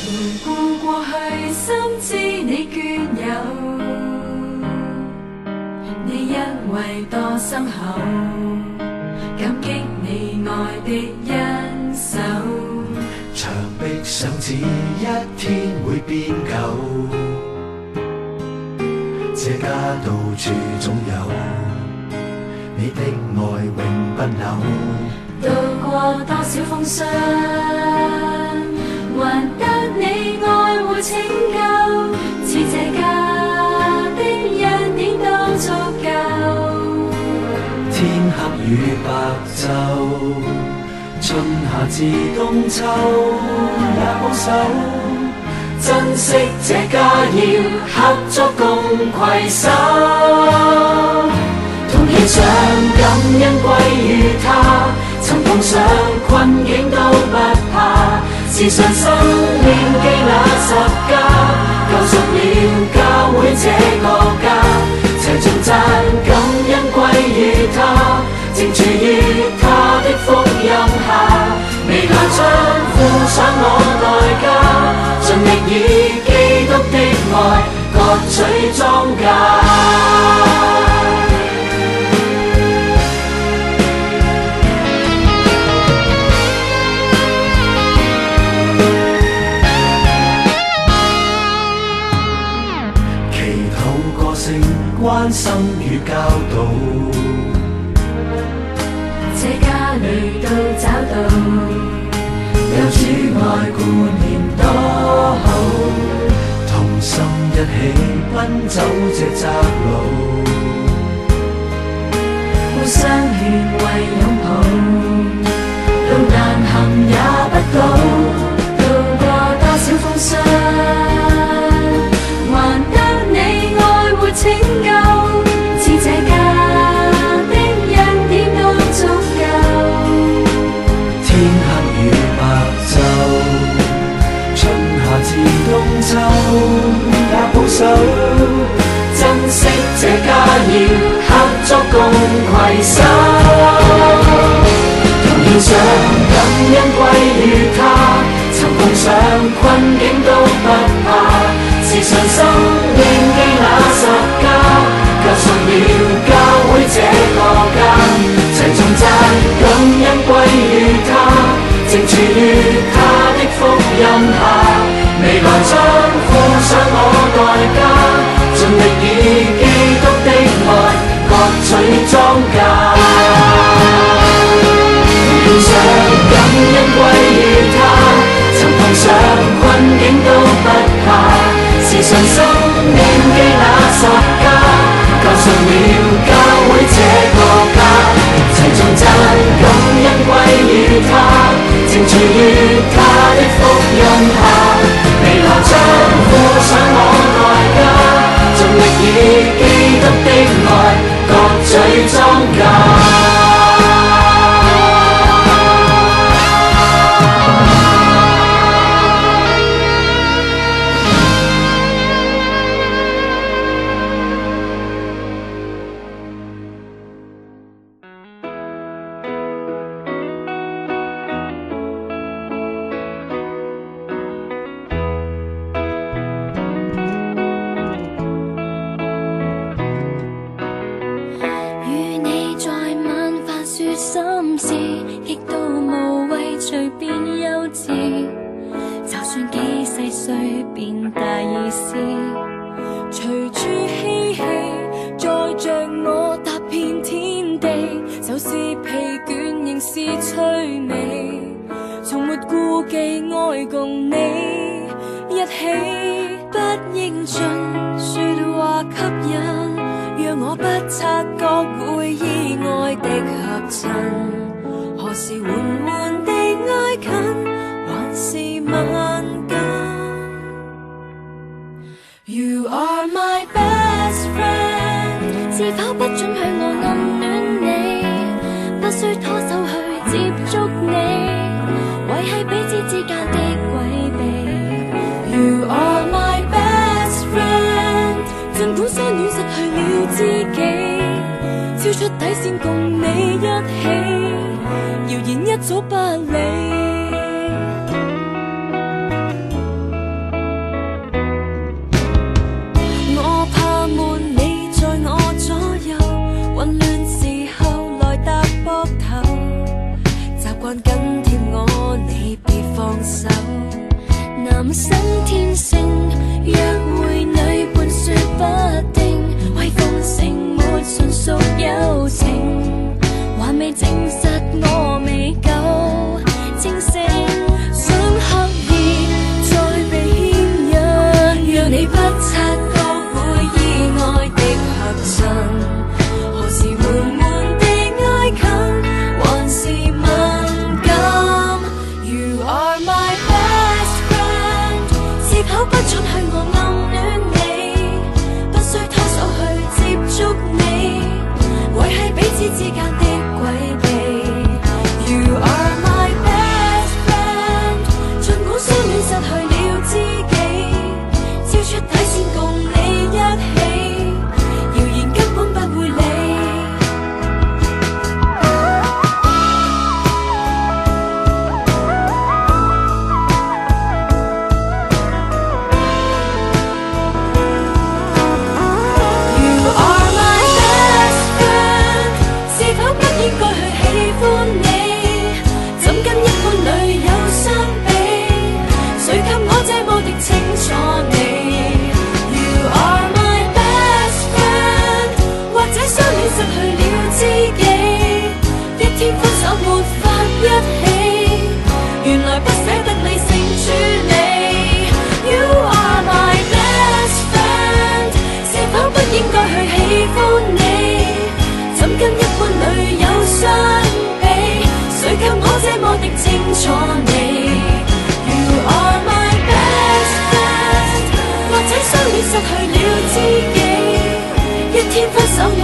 回顧過去，深知你眷有，你一位多深厚，感激你愛的恩手。牆壁上似一天會變舊，這家到處總有你的愛永不朽。渡過多少風霜，還得你愛護拯救，似這家的恩典都足夠。天黑與白晝，春夏至冬秋也保守，珍惜這家要合作共攜手，同獻上感恩歸於他，曾碰上困境都不怕，時常生念記那十架，救贖了教會這個家，齊頌讚感恩歸於他，正處於他的福音下，未來將付上我代價，盡力以基督的愛各取莊稼。關心與教導，這家裏都找到，有主愛顧念多好，同心一起奔走這窄路，互相勸慰擁抱，路難行也不高，渡過多少風霜，還得你愛護拯救，似這家的恩典都足夠。天黑與白晝，春夏至冬秋也保守，珍惜這家要合作共攜手，同獻上感恩歸於他，曾碰上困境都不怕，時常心念記那十架，救贖了教會這個家，齊頌讚感恩歸於他，正處於他的福音下，未來將付上我代價，盡力以基督的愛各取莊稼，獻上感恩歸於他，曾碰上困境都不怕，時常心念記那十架，救贖了教會這個家，齊頌讚感恩歸於他，正處於他的福音下，未來將付上我代價，盡力以基督的愛各取莊稼。男生天性，約會女伴說不定，為奉承沒純屬友情，還未證實我未夠清醒，想刻意再被牽引，讓你不察覺會意外的合襯，何時緩緩地挨近，還是敏感。You are my best friend， 是否不准許我暗戀你，不需拖手去接觸你，維繫彼此之間的軌跡。You are my best friend， 儘管相戀失去了知己，超出底線共你一起，謠言根本不會理。You are my best friend， 是否不應該去喜歡你？怎跟一般女友相比？誰給我這麼的清楚你？You are my best friend， 或者相戀失去了知己，一天分手沒法一起，原來不捨得理性處理。You are my best friend， 是否不應該去喜歡你？怎跟一般女友相比？誰給我這麼的清楚你？You are my best friend， 或者相戀失去了知己，一天分手沒